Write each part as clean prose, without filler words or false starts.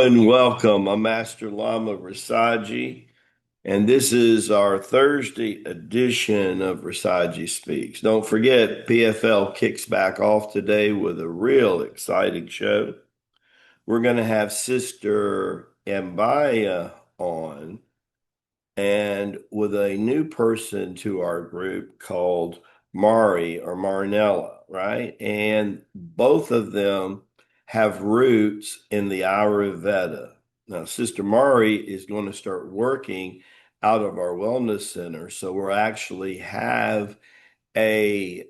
and welcome. I'm Master Lama Rasaji, and this is our Thursday edition of Rasaji Speaks. Don't forget, PFL kicks back off today with a real exciting show. We're going to have Sister Mbaya on, and with a new person to our group called Mari or Marinella, right? And both of them have roots in the Ayurveda. Now, Sister Mari is going to start working out of our wellness center, so we'll actually have a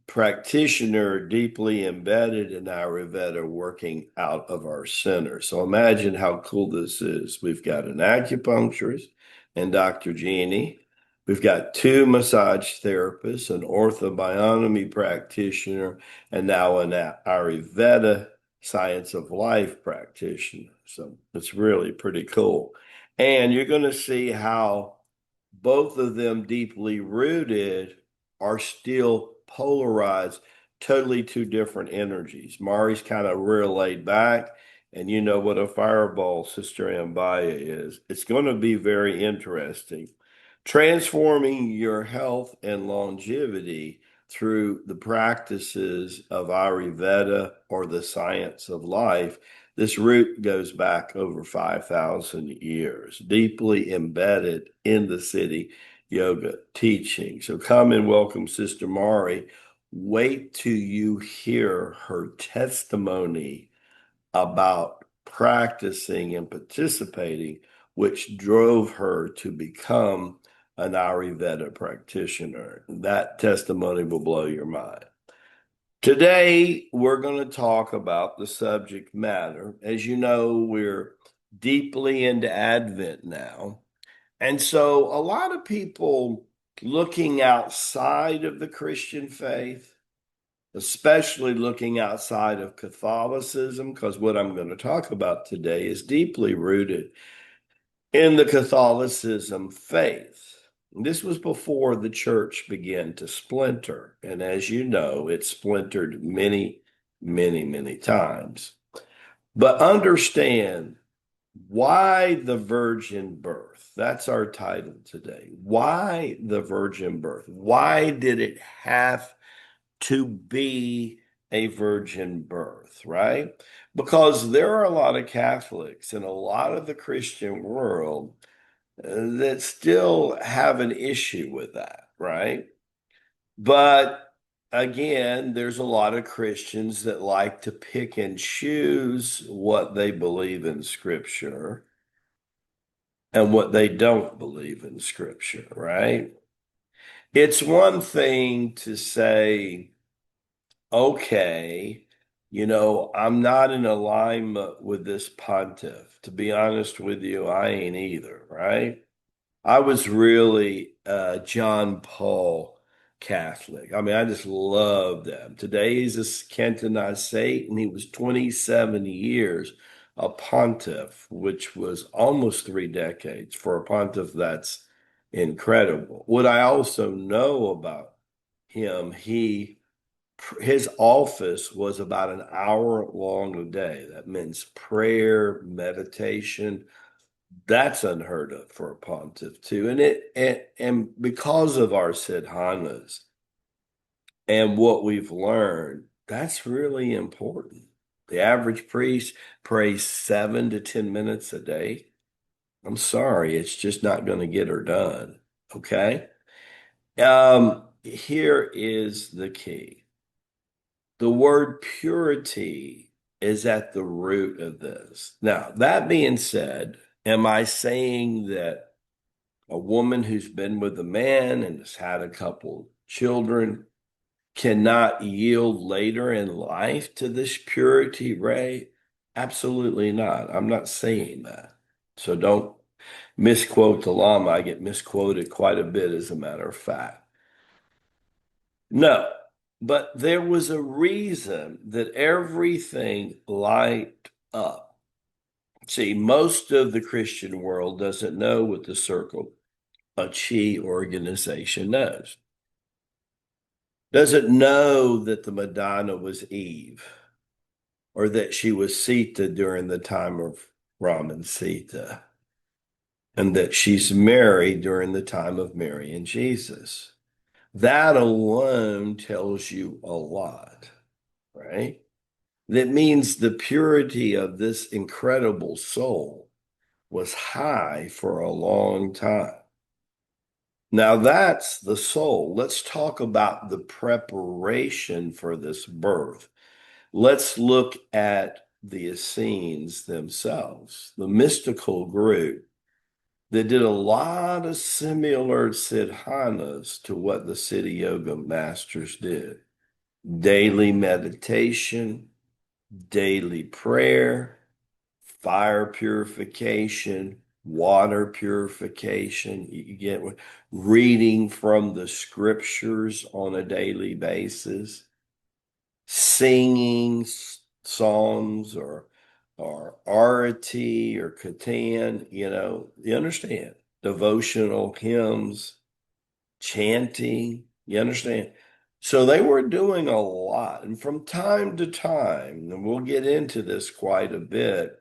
practitioner deeply embedded in Ayurveda working out of our center. So imagine how cool this is. We've got an acupuncturist and Dr. Jeannie. We've got two massage therapists, an orthobionomy practitioner, and now an Ayurveda science of life practitioner. So it's really pretty cool. And you're going to see how both of them deeply rooted are still polarized, totally two different energies. Mari's kind of real laid back, and you know what a fireball Sister Ambaya is. It's going to be very interesting. Transforming your health and longevity through the practices of Ayurveda or the science of life. This root goes back over 5,000 years, deeply embedded in the city yoga teaching. So come and welcome Sister Mari. Wait till you hear her testimony about practicing and participating, which drove her to become an Ayurveda practitioner. That testimony will blow your mind. Today, we're going to talk about the subject matter. As you know, we're deeply into Advent now. And so a lot of people looking outside of the Christian faith, especially looking outside of Catholicism, because what I'm going to talk about today is deeply rooted in the Catholicism faith. This was before the church began to splinter. And as you know, it splintered many, many, many times. But understand why the virgin birth? That's our title today. Why the virgin birth? Why did it have to be a virgin birth, right? Because there are a lot of Catholics and a lot of the Christian world that still have an issue with that, right? But again, there's a lot of Christians that like to pick and choose what they believe in Scripture and what they don't believe in Scripture, right? It's one thing to say, okay, I'm not in alignment with this pontiff. To be honest with you, I ain't either, right? I was really John Paul Catholic. I mean, I just love them. Today he's a canonized saint, and he was 27 years a pontiff, which was almost 3 decades. For a pontiff, that's incredible. What I also know about him, his office was about an hour long a day. That means prayer, meditation. That's unheard of for a pontiff too. And because of our sadhanas and what we've learned, that's really important. The average priest prays 7 to 10 minutes a day. I'm sorry, it's just not going to get her done. Okay. Here is the key. The word purity is at the root of this. Now, that being said, am I saying that a woman who's been with a man and has had a couple children cannot yield later in life to this purity, Ray? Absolutely not. I'm not saying that. So don't misquote the Lama. I get misquoted quite a bit, as a matter of fact. No, but there was a reason that everything light up. See, most of the Christian world doesn't know what the Circle a Chi organization knows. Doesn't know that the Madonna was Eve. or that she was Sita during the time of Ram and Sita, and that she's Mary during the time of Mary and Jesus. That alone tells you a lot, right? That means the purity of this incredible soul was high for a long time. Now that's the soul. Let's talk about the preparation for this birth. Let's look at the Essenes themselves, the mystical group that did a lot of similar sadhanas to what the Siddha Yoga masters did. Daily meditation, daily prayer, fire purification, water purification. You get reading from the scriptures on a daily basis, singing songs or arati or katan, you understand, devotional hymns, chanting, you understand. So they were doing a lot. And from time to time, and we'll get into this quite a bit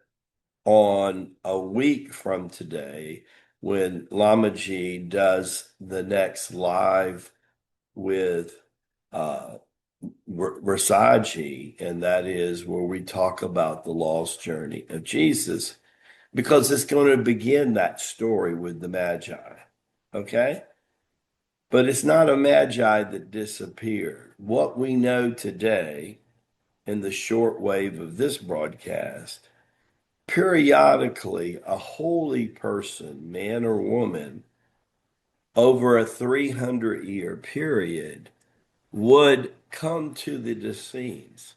on a week from today when Lamaji does the next live with uh, Rasaji, and that is where we talk about the lost journey of Jesus, because it's going to begin that story with the Magi. Okay? But it's not a Magi that disappeared. What we know today in the short wave of this broadcast, periodically a holy person, man or woman, over a 300-year period would come to the Essenes,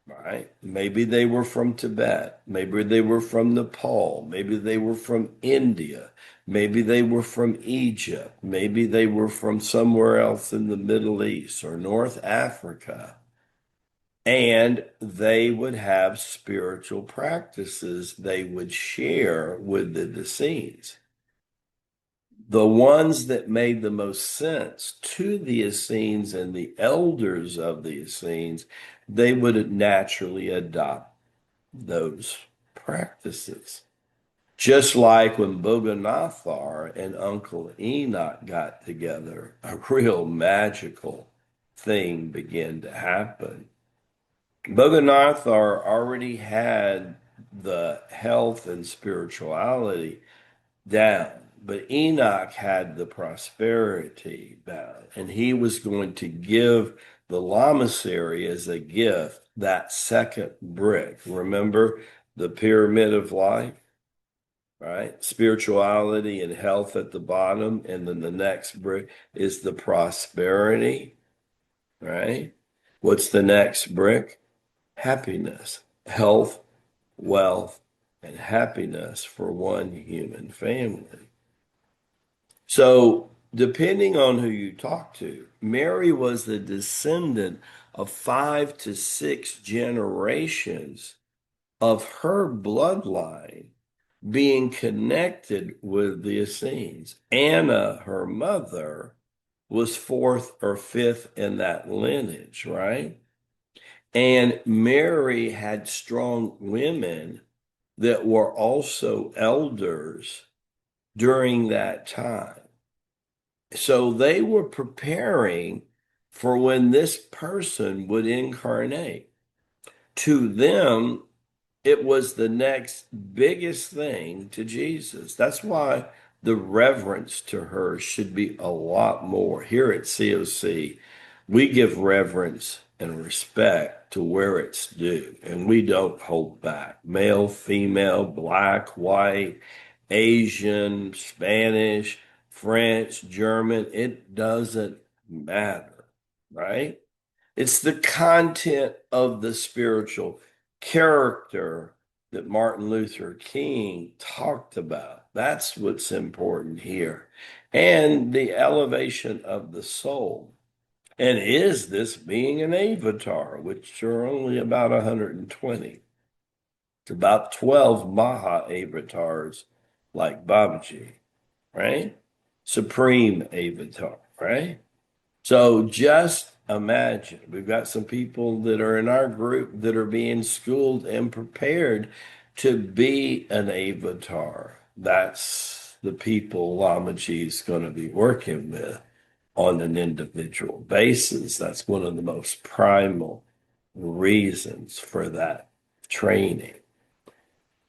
right? Maybe they were from Tibet. Maybe they were from Nepal. Maybe they were from India. Maybe they were from Egypt. Maybe they were from somewhere else in the Middle East or North Africa. And they would have spiritual practices they would share with the Essenes. The ones that made the most sense to the Essenes and the elders of the Essenes, they would naturally adopt those practices. Just like when Boganathar and Uncle Enoch got together, a real magical thing began to happen. Boganathar already had the health and spirituality down, but Enoch had the prosperity down, and he was going to give the lamasery as a gift that second brick. Remember the pyramid of life, right? Spirituality and health at the bottom, and then the next brick is the prosperity, right? What's the next brick? Happiness, health, wealth, and happiness for one human family. So, depending on who you talk to, Mary was the descendant of 5 to 6 generations of her bloodline being connected with the Essenes. Anna, her mother, was fourth or fifth in that lineage, right? And Mary had strong women that were also elders during that time. So they were preparing for when this person would incarnate. To them, it was the next biggest thing to Jesus. That's why the reverence to her should be a lot more. Here at COC, we give reverence and respect to where it's due, and we don't hold back. Male, female, black, white, Asian, Spanish, French, German, it doesn't matter, right? It's the content of the spiritual character that Martin Luther King talked about. That's what's important here. And the elevation of the soul. And is this being an avatar, which are only about 120? It's about 12 Maha avatars like Babaji, right? Supreme avatar, right? So just imagine. We've got some people that are in our group that are being schooled and prepared to be an avatar. That's the people Lama Ji is going to be working with on an individual basis. That's one of the most primal reasons for that training.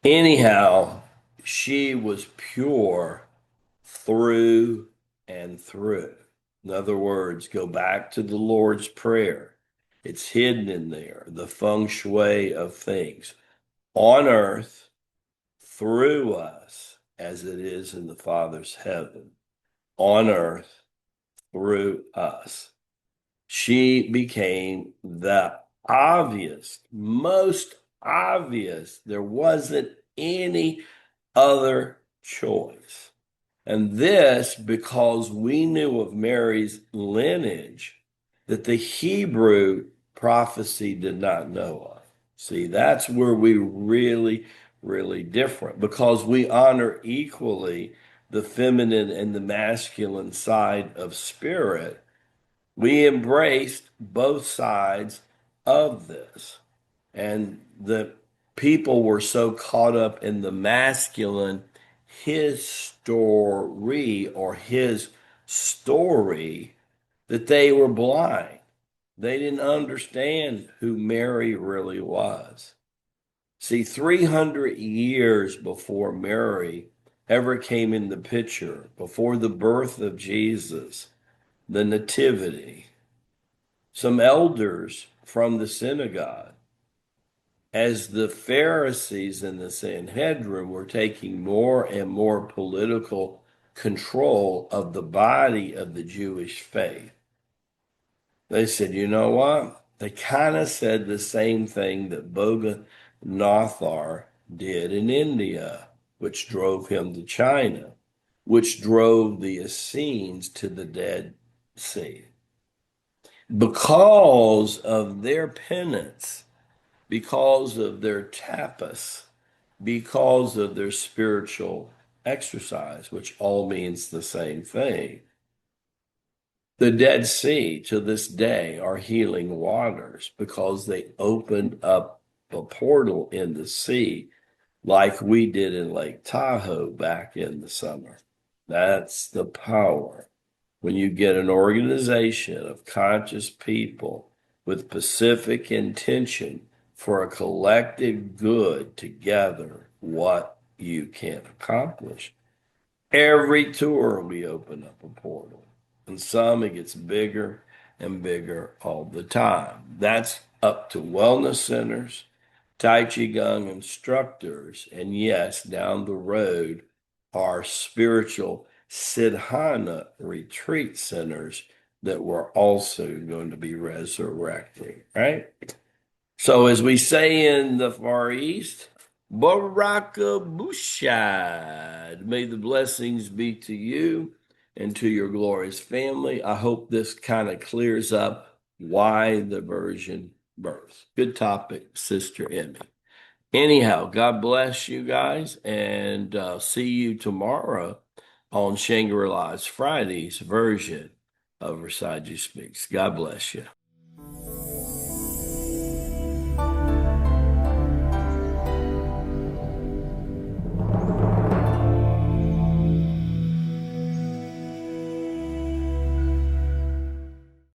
Anyhow, she was pure through and through. In other words, go back to the Lord's Prayer. It's hidden in there, the feng shui of things on earth through us as it is in the Father's heaven, on earth through us. She became the obvious, most obvious. There wasn't any other choice. And this because we knew of Mary's lineage that the Hebrew prophecy did not know of. See, that's where we really different because we honor equally the feminine and the masculine side of spirit. We embraced both sides of this. And the people were so caught up in the masculine, his story or his story, that they were blind. They didn't understand who Mary really was. See, 300 years before Mary ever came in the picture, before the birth of Jesus, the Nativity, some elders from the synagogue, as the Pharisees and the Sanhedrin were taking more and more political control of the body of the Jewish faith, they said, you know what? They kind of said the same thing that Boganathar did in India, which drove him to China, which drove the Essenes to the Dead Sea. Because of their penance, because of their tapas, because of their spiritual exercise, which all means the same thing. The Dead Sea to this day are healing waters because they opened up a portal in the sea like we did in Lake Tahoe back in the summer. That's the power. When you get an organization of conscious people with specific intention for a collective good together, what you can accomplish. Every tour we open up a portal, and some it gets bigger and bigger all the time. That's up to wellness centers, Tai Chi Gong instructors, and yes, down the road are spiritual Siddhana retreat centers that we're also going to be resurrecting, right? So, as we say in the Far East, Baraka Bushad. May the blessings be to you and to your glorious family. I hope this kind of clears up why the virgin birth. Good topic, Sister Emmy. Anyhow, God bless you guys, and see you tomorrow on Shangri-La's Friday's version of Rasaji Speaks. God bless you.